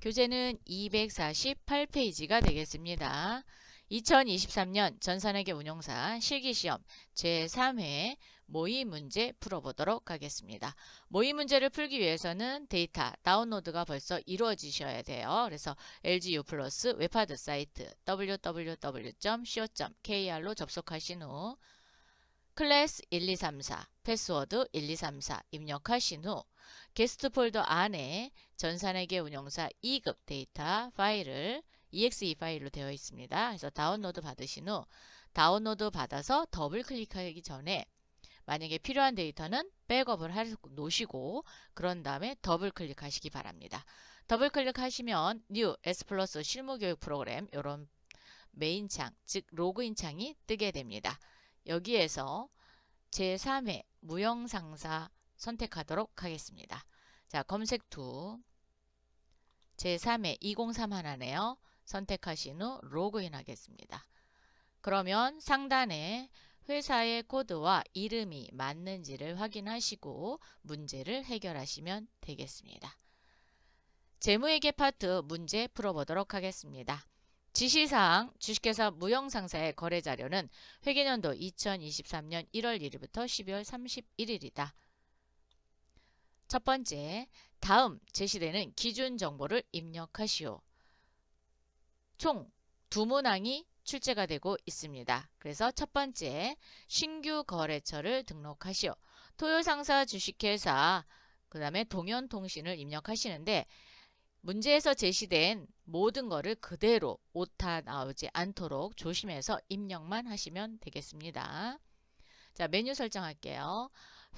교재는 248페이지가 되겠습니다. 2023년 전산회계 운용사 실기시험 제3회 모의 문제 풀어보도록 하겠습니다. 모의 문제를 풀기 위해서는 데이터 다운로드가 벌써 이루어지셔야 돼요. 그래서 LG U+ 웹하드 사이트 www.co.kr로 접속하신 후 클래스 1234, 패스워드 1234 입력하신 후 게스트 폴더 안에 전산회계 운용사 2급 데이터 파일을 exe 파일로 되어 있습니다. 그래서 다운로드 받으신 후 다운로드 받아서 더블 클릭하기 전에 만약에 필요한 데이터는 백업을 놓으시고 그런 다음에 더블 클릭하시기 바랍니다. 더블 클릭하시면 New S+ 실무교육 프로그램 이런 메인 창, 즉 로그인 창이 뜨게 됩니다. 여기에서 제3회 무형상사 선택하도록 하겠습니다. 자, 검색 툴 제3회 203 하나네요. 선택하신 후 로그인 하겠습니다. 그러면 상단에 회사의 코드와 이름이 맞는지를 확인하시고 문제를 해결하시면 되겠습니다. 재무회계 파트 문제 풀어보도록 하겠습니다. 지시사항 주식회사 무형상사의 거래자료는 회계연도 2023년 1월 1일부터 12월 31일이다. 첫 번째, 다음 제시되는 기준 정보를 입력하시오. 총 2문항이 출제가 되고 있습니다. 그래서 첫 번째, 신규 거래처를 등록하시오. 토요상사 주식회사, 그 다음에 동현통신을 입력하시는데 문제에서 제시된 모든 거를 그대로 오타 나오지 않도록 조심해서 입력만 하시면 되겠습니다. 자, 메뉴 설정할게요.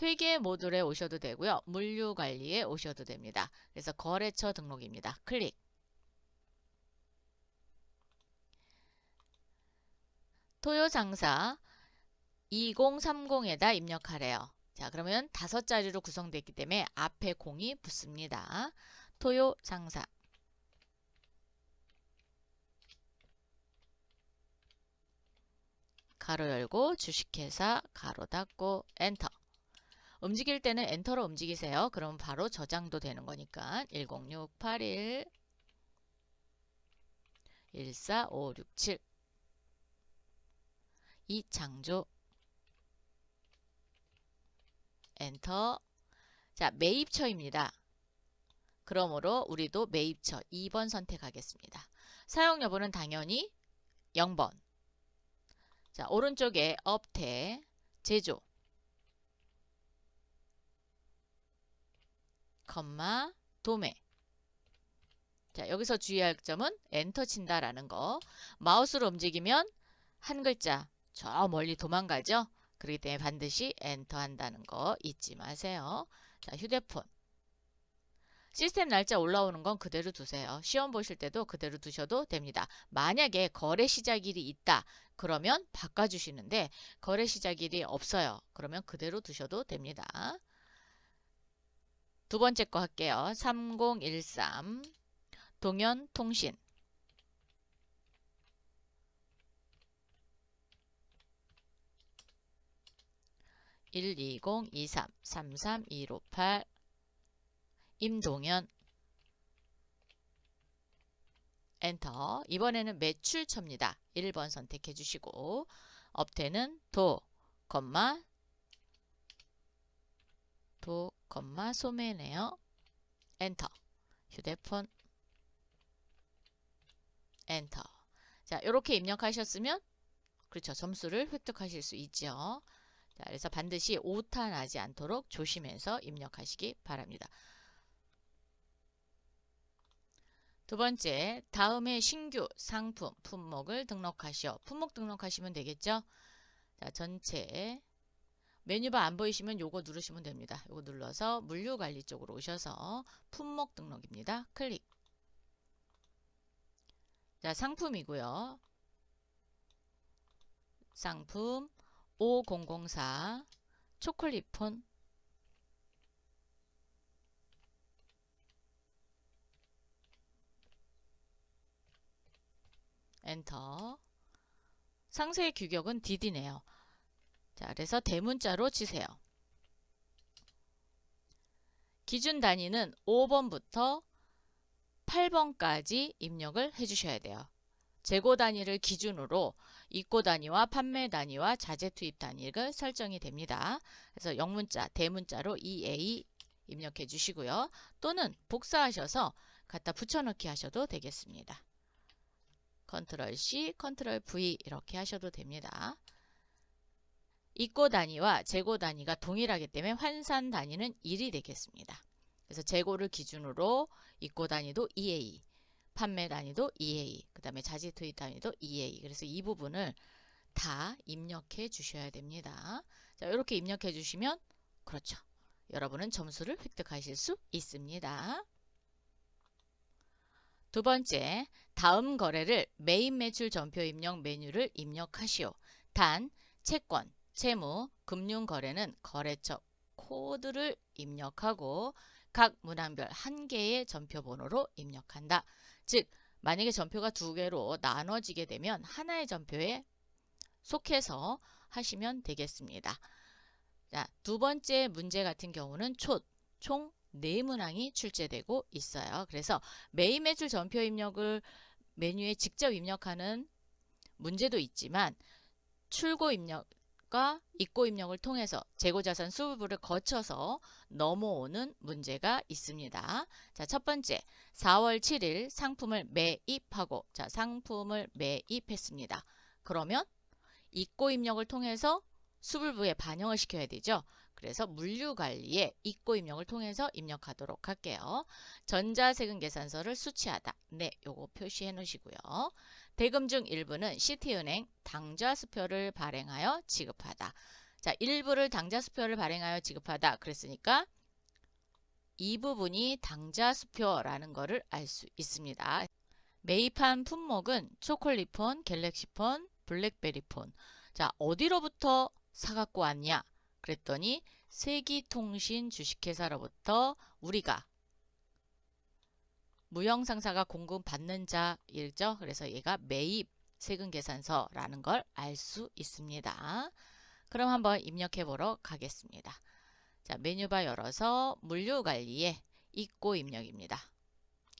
회계 모듈에 오셔도 되고요. 물류관리에 오셔도 됩니다. 그래서 거래처 등록입니다. 클릭. 토요장사 2030에다 입력하래요. 자, 그러면 5자리로 구성되어 있기 때문에 앞에 공이 붙습니다. 토요상사 가로 열고 주식회사 가로 닫고 엔터. 움직일 때는 엔터로 움직이세요. 그럼 바로 저장도 되는 거니까 106881 14567 이창조 엔터. 자, 매입처입니다. 그러므로 우리도 매입처 2번 선택하겠습니다. 사용 여부는 당연히 0번. 자, 오른쪽에 업태, 제조, 컴마, 도매. 자, 여기서 주의할 점은 엔터 친다라는 거. 마우스로 움직이면 한 글자 저 멀리 도망가죠. 그렇기 때문에 반드시 엔터 한다는 거 잊지 마세요. 자, 휴대폰. 시스템 날짜 올라오는 건 그대로 두세요. 시험 보실 때도 그대로 두셔도 됩니다. 만약에 거래 시작일이 있다. 그러면 바꿔주시는데 거래 시작일이 없어요. 그러면 그대로 두셔도 됩니다. 두 번째 거 할게요. 3013 동현통신 12023 33158 임동현 엔터. 이번에는 매출처입니다. 1번 선택해 주시고 업태는 도, 소매네요. 엔터. 휴대폰 엔터. 자, 이렇게 입력하셨으면 그렇죠. 점수를 획득하실 수 있죠. 자, 그래서 반드시 오타 나지 않도록 조심해서 입력하시기 바랍니다. 두 번째, 다음에 신규 상품 품목을 등록하시오. 품목 등록하시면 되겠죠? 자, 전체 메뉴바 안 보이시면 요거 누르시면 됩니다. 요거 눌러서 물류관리 쪽으로 오셔서 품목 등록입니다. 클릭. 자, 상품이고요. 상품 5004 초콜릿폰 엔터. 상세 규격은 DD네요. 자, 그래서 대문자로 치세요. 기준 단위는 5번부터 8번까지 입력을 해주셔야 돼요. 재고 단위를 기준으로 입고 단위와 판매 단위와 자재 투입 단위가 설정이 됩니다. 그래서 영문자, 대문자로 EA 입력해 주시고요. 또는 복사하셔서 갖다 붙여넣기 하셔도 되겠습니다. 컨트롤 C, 컨트롤 V 이렇게 하셔도 됩니다. 입고 단위와 재고 단위가 동일하기 때문에 환산 단위는 1이 되겠습니다. 그래서 재고를 기준으로 입고 단위도 EA, 판매 단위도 EA, 그 다음에 자재 투입 단위도 EA. 그래서 이 부분을 다 입력해 주셔야 됩니다. 자, 이렇게 입력해 주시면 그렇죠. 여러분은 점수를 획득하실 수 있습니다. 두 번째, 다음 거래를 메인 매출 전표 입력 메뉴를 입력하시오. 단, 채권, 채무, 금융 거래는 거래처 코드를 입력하고 각 문항별 한 개의 전표 번호로 입력한다. 즉, 만약에 전표가 두 개로 나눠지게 되면 하나의 전표에 속해서 하시면 되겠습니다. 자, 두 번째 문제 같은 경우는 총 4문항이 출제되고 있어요. 그래서 메인 매출 전표 입력을 메뉴에 직접 입력하는 문제도 있지만 출고 입력과 입고 입력을 통해서 재고자산 수부를 거쳐서 넘어오는 문제가 있습니다. 자, 첫 번째 4월 7일 상품을 매입하고 자, 상품을 매입했습니다. 그러면 입고 입력을 통해서 수불부에 반영을 시켜야 되죠. 그래서 물류관리에 입고 입력을 통해서 입력하도록 할게요. 전자세금 계산서를 수취하다. 네, 요거 표시해 놓으시고요. 대금 중 일부는 시티은행 당좌수표를 발행하여 지급하다. 자, 일부를 당좌수표를 발행하여 지급하다. 그랬으니까 이 부분이 당좌수표라는 거를 알 수 있습니다. 매입한 품목은 초콜릿폰, 갤럭시폰, 블랙베리폰. 자, 어디로부터 사갖고 왔냐? 그랬더니 세기통신 주식회사로부터 우리가 무형상사가 공급받는 자이죠. 그래서 얘가 매입 세금계산서라는 걸 알 수 있습니다. 그럼 한번 입력해 보러 가겠습니다. 자, 메뉴바 열어서 물류관리에 입고 입력입니다.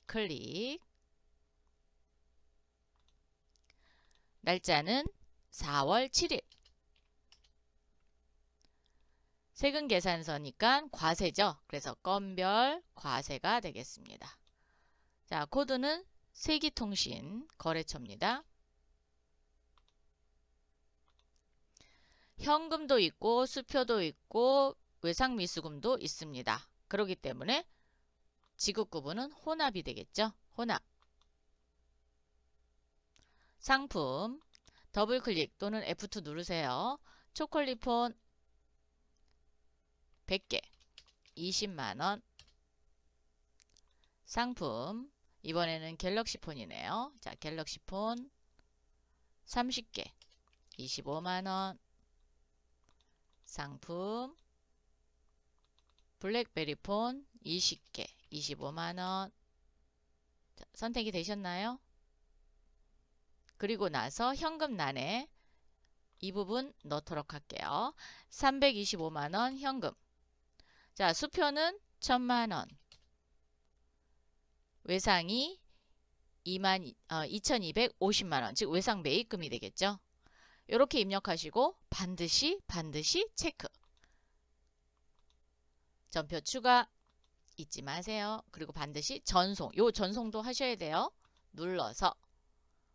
클릭. 날짜는 4월 7일. 세금 계산서니까 과세죠. 그래서 건별 과세가 되겠습니다. 자, 코드는 세기통신 거래처입니다. 현금도 있고 수표도 있고 외상미수금도 있습니다. 그렇기 때문에 지급 구분은 혼합이 되겠죠. 혼합. 상품 더블클릭 또는 F2 누르세요. 초콜릿폰 100개 20만원. 상품 이번에는 갤럭시폰이네요. 자, 갤럭시폰 30개 25만원. 상품 블랙베리폰 20개 25만원. 자, 선택이 되셨나요? 그리고 나서 현금란에 이 부분 넣도록 할게요. 325만원 현금. 자, 수표는 1000만원. 외상이 2250만원. 즉 외상 매입금이 되겠죠. 이렇게 입력하시고 반드시 체크. 전표 추가 잊지 마세요. 그리고 반드시 전송. 요 전송도 하셔야 돼요. 눌러서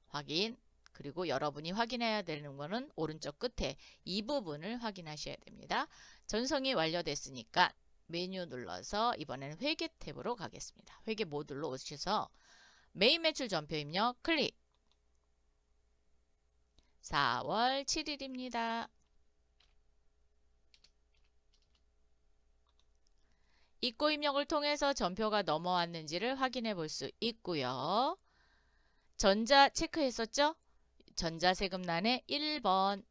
확인. 그리고 여러분이 확인해야 되는 거는 오른쪽 끝에 이 부분을 확인하셔야 됩니다. 전송이 완료됐으니까 메뉴 눌러서 이번에는 회계 탭으로 가겠습니다. 회계 모듈로 오셔서 메인 매출 전표 입력 클릭. 4월 7일입니다. 입고 입력을 통해서 전표가 넘어왔는지를 확인해 볼 수 있고요. 전자 체크했었죠? 전자세금란에 1번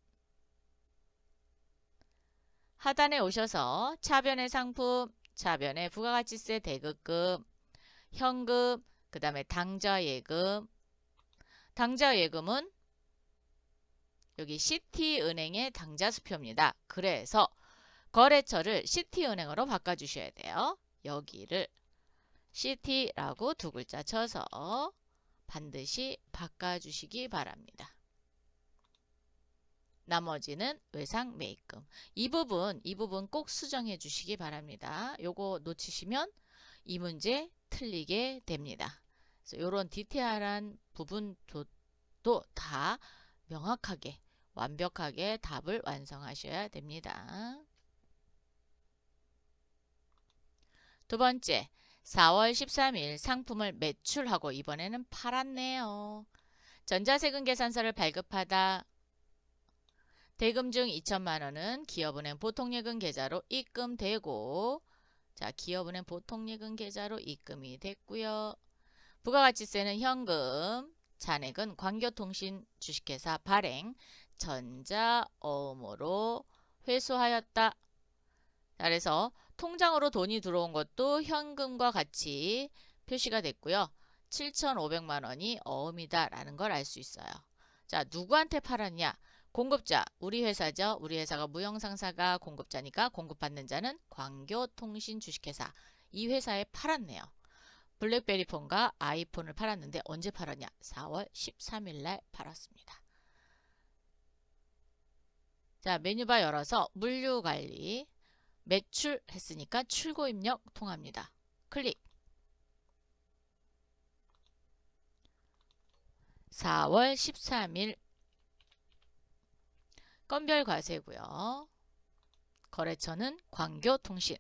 하단에 오셔서 차변의 상품, 차변의 부가가치세 대급금, 현금, 그 다음에 당좌예금. 당좌예금은 여기 시티은행의 당좌수표입니다. 그래서 거래처를 시티은행으로 바꿔주셔야 돼요. 여기를 city라고 두 글자 쳐서 반드시 바꿔주시기 바랍니다. 나머지는 외상 매입금. 이 부분 꼭 수정해 주시기 바랍니다. 요거 놓치시면 이 문제 틀리게 됩니다. 그래서 이런 디테일한 부분도 다 명확하게 완벽하게 답을 완성하셔야 됩니다. 두 번째, 4월 13일 상품을 매출하고 이번에는 팔았네요. 전자세금 계산서를 발급하다 대금 중 2천만 원은 기업은행 보통예금 계좌로 입금되고, 자, 기업은행 보통예금 계좌로 입금이 됐고요. 부가가치세는 현금, 잔액은 광교통신 주식회사 발행, 전자어음으로 회수하였다. 그래서 통장으로 돈이 들어온 것도 현금과 같이 표시가 됐고요. 7,500만 원이 어음이다 라는 걸 알 수 있어요. 자, 누구한테 팔았냐? 공급자, 우리 회사죠. 우리 회사가 무형상사가 공급자니까 공급받는 자는 광교통신 주식회사. 이 회사에 팔았네요. 블랙베리폰과 아이폰을 팔았는데 언제 팔았냐? 4월 13일 날 팔았습니다. 자, 메뉴바 열어서 물류관리, 매출 했으니까 출고입력 통합니다. 클릭. 4월 13일 건별 과세고요. 거래처는 광교통신.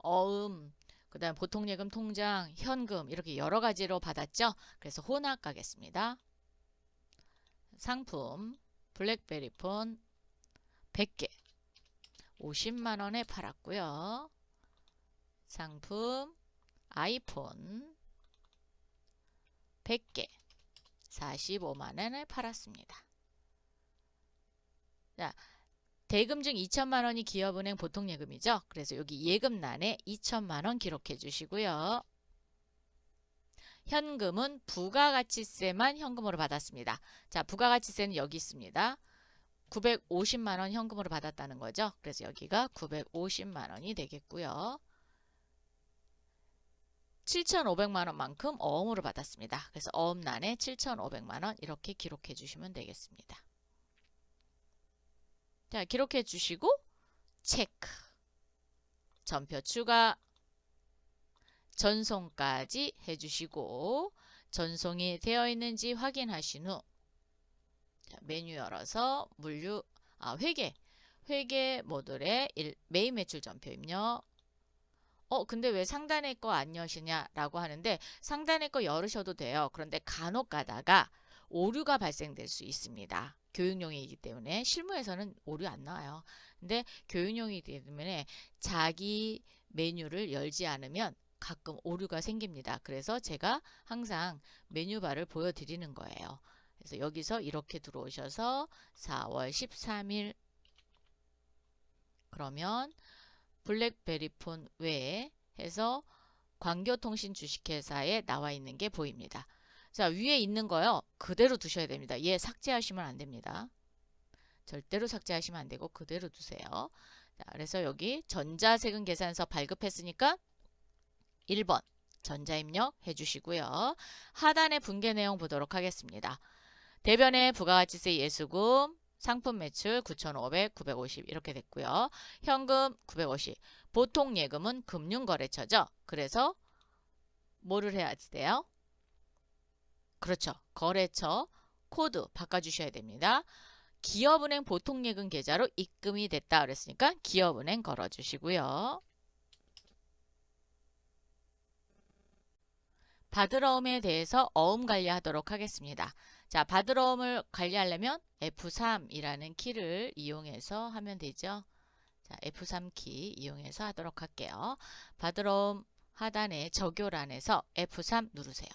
어음, 그 다음 보통예금 통장, 현금 이렇게 여러 가지로 받았죠. 그래서 혼합 가겠습니다. 상품 블랙베리폰 100개 50만 원에 팔았고요. 상품 아이폰 100개 45만 원에 팔았습니다. 자, 대금 중 2천만 원이 기업은행 보통예금이죠. 그래서 여기 예금란에 2천만 원 기록해 주시고요. 현금은 부가가치세만 현금으로 받았습니다. 자, 부가가치세는 여기 있습니다. 950만 원 현금으로 받았다는 거죠. 그래서 여기가 950만 원이 되겠고요. 7,500만 원만큼 어음으로 받았습니다. 그래서 어음란에 7,500만 원 이렇게 기록해 주시면 되겠습니다. 자, 기록해 주시고 체크. 전표 추가. 전송까지 해주시고 전송이 되어 있는지 확인하신 후 메뉴 열어서 회계 모듈에 매입 매출 전표 입력. 근데 왜 상단에 거 안 여시냐 라고 하는데 상단에 거 열으셔도 돼요. 그런데 간혹 가다가 오류가 발생될 수 있습니다. 교육용이기 때문에 실무에서는 오류 안 나와요. 근데 교육용이기 때문에 자기 메뉴를 열지 않으면 가끔 오류가 생깁니다. 그래서 제가 항상 메뉴바를 보여드리는 거예요. 그래서 여기서 이렇게 들어오셔서 4월 13일 그러면 블랙베리폰 외에 해서 광교통신 주식회사에 나와 있는 게 보입니다. 자, 위에 있는 거요. 그대로 두셔야 됩니다. 얘 삭제하시면 안 됩니다. 절대로 삭제하시면 안 되고 그대로 두세요. 자, 그래서 여기 전자세금 계산서 발급했으니까 1번 전자입력 해주시고요. 하단의 분계 내용 보도록 하겠습니다. 대변의 부가가치세 예수금 상품 매출 9,500, 950 이렇게 됐고요. 현금 950. 보통 예금은 금융거래처죠. 그래서 뭐를 해야 돼요? 그렇죠. 거래처 코드 바꿔주셔야 됩니다. 기업은행 보통예금 계좌로 입금이 됐다 그랬으니까 기업은행 걸어주시고요. 받으러움에 대해서 어음 관리하도록 하겠습니다. 자, 받으러움을 관리하려면 F3이라는 키를 이용해서 하면 되죠. 자, F3 키 이용해서 하도록 할게요. 받으러움 하단에 적요란에서 F3 누르세요.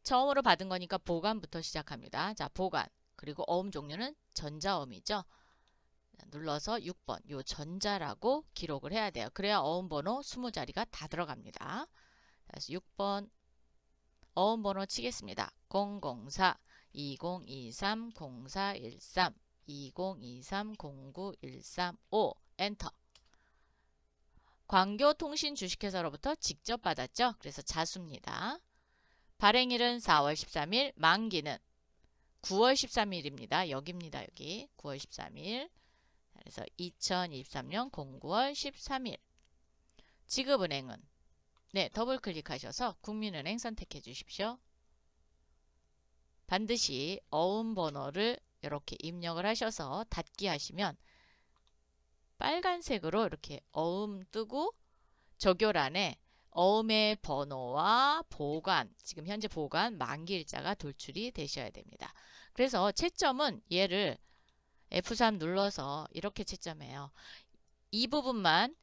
처음으로 받은 거니까 보관부터 시작합니다. 자, 보관. 그리고 어음 종류는 전자어음이죠. 눌러서 6번 요 전자라고 기록을 해야 돼요. 그래야 어음번호 20자리가 다 들어갑니다. 그래서 6번 어음번호 치겠습니다. 004 2023 0413 2023-09-135 엔터. 광교통신 주식회사로부터 직접 받았죠. 그래서 자수입니다. 발행일은 4월 13일, 만기는 9월 13일입니다. 여기입니다. 여기 9월 13일. 그래서 2023년 09월 13일. 지급은행은 네, 더블 클릭하셔서 국민은행 선택해 주십시오. 반드시 어음 번호를 이렇게 입력을 하셔서 닫기 하시면 빨간색으로 이렇게 어음 뜨고 적요란에 어음의 번호와 보관, 지금 현재 보관 만기일자가 돌출이 되셔야 됩니다. 그래서 채점은 얘를 F3 눌러서 이렇게 채점해요. 이 부분만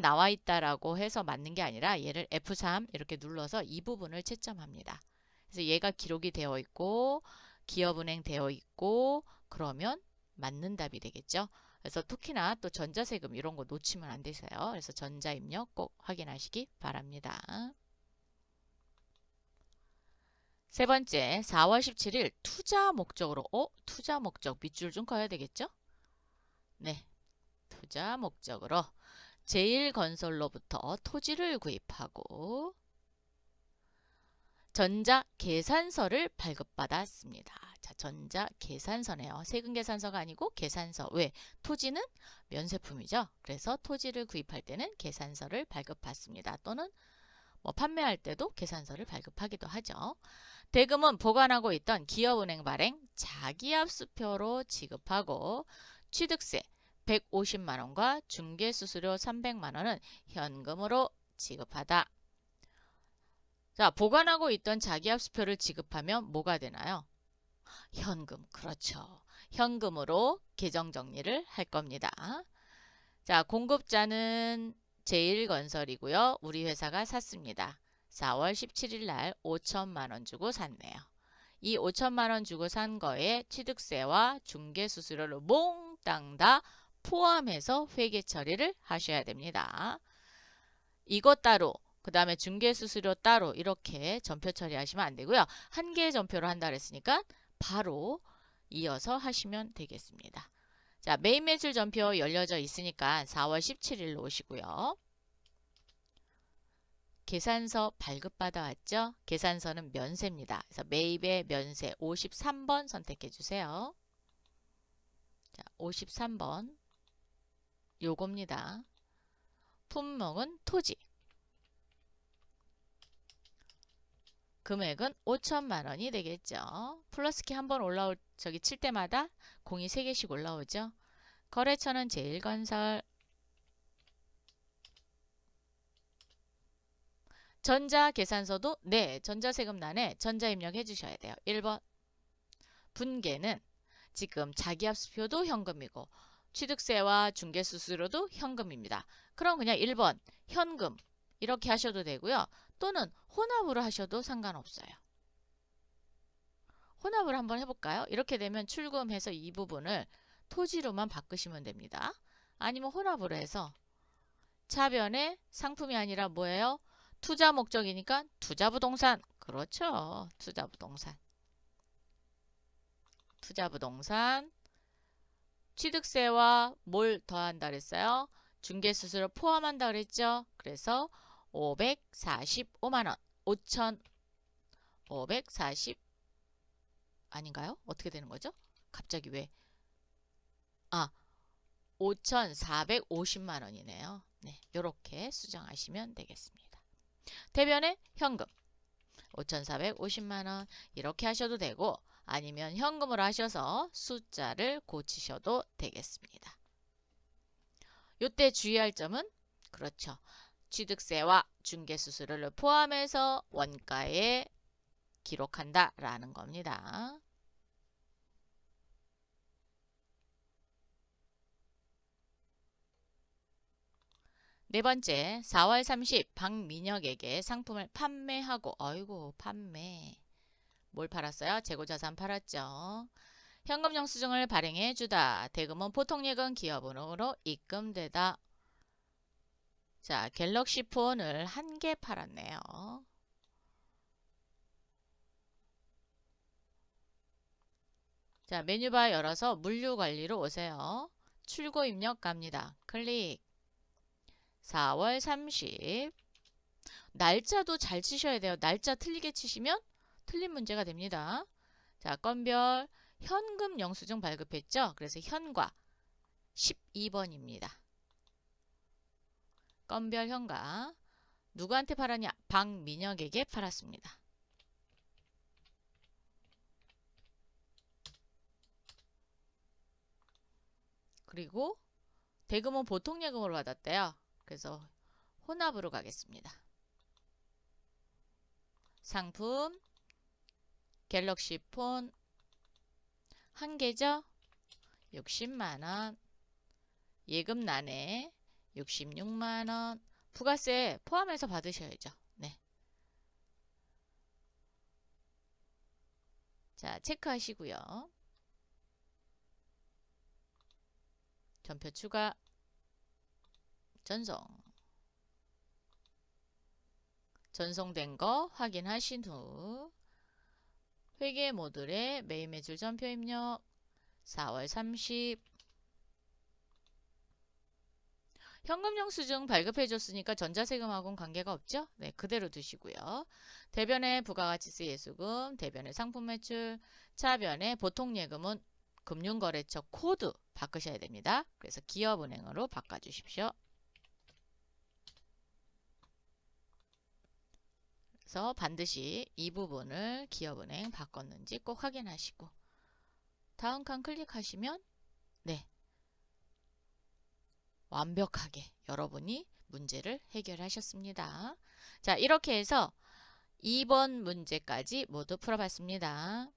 나와 있다라고 해서 맞는 게 아니라 얘를 F3 이렇게 눌러서 이 부분을 채점합니다. 그래서 얘가 기록이 되어 있고 기업은행 되어 있고 그러면 맞는 답이 되겠죠. 그래서 특히나 또 전자세금 이런 거 놓치면 안 되세요. 그래서 전자입력 꼭 확인하시기 바랍니다. 세 번째, 4월 17일 투자 목적으로 투자 목적 밑줄 좀 그어야 되겠죠? 네, 투자 목적으로 제1건설로부터 토지를 구입하고 전자계산서를 발급받았습니다. 자, 전자계산서네요. 세금계산서가 아니고 계산서. 왜? 토지는 면세품이죠. 그래서 토지를 구입할 때는 계산서를 발급받습니다. 또는 뭐 판매할 때도 계산서를 발급하기도 하죠. 대금은 보관하고 있던 기업은행 발행 자기압수표로 지급하고 취득세 150만원과 중개수수료 300만원은 현금으로 지급하다. 자, 보관하고 있던 자기압수표를 지급하면 뭐가 되나요? 현금, 그렇죠. 현금으로 계정 정리를 할 겁니다. 자, 공급자는 제1건설이고요. 우리 회사가 샀습니다. 4월 17일 날 5천만 원 주고 샀네요. 이 5천만 원 주고 산 거에 취득세와 중개수수료를 몽땅 다 포함해서 회계 처리를 하셔야 됩니다. 이것 따로 그 다음에 중개수수료 따로 이렇게 전표 처리하시면 안 되고요. 한 개의 전표로 한다 그랬으니까 바로 이어서 하시면 되겠습니다. 자, 메인 매출 전표 열려져 있으니까 4월 17일로 오시고요. 계산서 발급받아 왔죠? 계산서는 면세입니다. 그래서 매입의 면세 53번 선택해 주세요. 자, 53번 요겁니다. 품목은 토지. 금액은 5천만 원이 되겠죠. 플러스키 한번 올라올 칠 때마다 공이 3개씩 올라오죠. 거래처는 제1건설. 전자계산서도 네, 전자세금란에 전자입력해 주셔야 돼요. 1번. 분계는 지금 자기압수표도 현금이고 취득세와 중개수수료도 현금입니다. 그럼 그냥 1번 현금 이렇게 하셔도 되고요. 또는 혼합으로 하셔도 상관없어요. 혼합을 한번 해볼까요? 이렇게 되면 출금해서 이 부분을 토지로만 바꾸시면 됩니다. 아니면 혼합으로 해서 차변에 상품이 아니라 뭐예요? 투자 목적이니까 투자부동산. 그렇죠. 투자부동산. 투자부동산. 취득세와 뭘 더한다 그랬어요? 중개수수료 포함한다 그랬죠? 그래서 545만원. 5,540 아닌가요? 어떻게 되는 거죠? 갑자기 왜? 5,450만 원이네요. 네, 이렇게 수정하시면 되겠습니다. 대변에 현금 5,450만 원 이렇게 하셔도 되고 아니면 현금으로 하셔서 숫자를 고치셔도 되겠습니다. 이때 주의할 점은 그렇죠. 취득세와 중개수수료를 포함해서 원가에 기록한다 라는 겁니다. 네 번째, 4월 30 박민혁에게 상품을 판매하고 아이고 판매 뭘 팔았어요? 재고자산 팔았죠. 현금 영수증을 발행해 주다. 대금은 보통예금 기업은으로 입금되다. 자, 갤럭시 폰을 한 개 팔았네요. 자, 메뉴바 열어서 물류관리로 오세요. 출고 입력 갑니다. 클릭. 4월 30. 날짜도 잘 치셔야 돼요. 날짜 틀리게 치시면 틀린 문제가 됩니다. 자, 건별 현금 영수증 발급했죠? 그래서 현과 12번입니다. 건별 현가. 누구한테 팔았냐? 박민혁에게 팔았습니다. 그리고 대금은 보통 예금으로 받았대요. 그래서 혼합으로 가겠습니다. 상품 갤럭시 폰 한 개죠? 60만원. 예금 난해 66만원. 부가세 포함해서 받으셔야죠. 네. 자, 체크하시고요. 전표 추가. 전송된 거 확인하신 후 회계 모듈에 매일 매출 전표 입력. 4월 30. 현금 영수증 발급해 줬으니까 전자세금하고는 관계가 없죠? 네, 그대로 두시고요. 대변에 부가가치세 예수금, 대변에 상품 매출, 차변에 보통 예금은 금융거래처 코드 바꾸셔야 됩니다. 그래서 기업은행으로 바꿔주십시오. 그래서 반드시 이 부분을 기업은행 바꿨는지 꼭 확인하시고 다음 칸 클릭하시면 네, 완벽하게 여러분이 문제를 해결하셨습니다. 자, 이렇게 해서 2번 문제까지 모두 풀어봤습니다.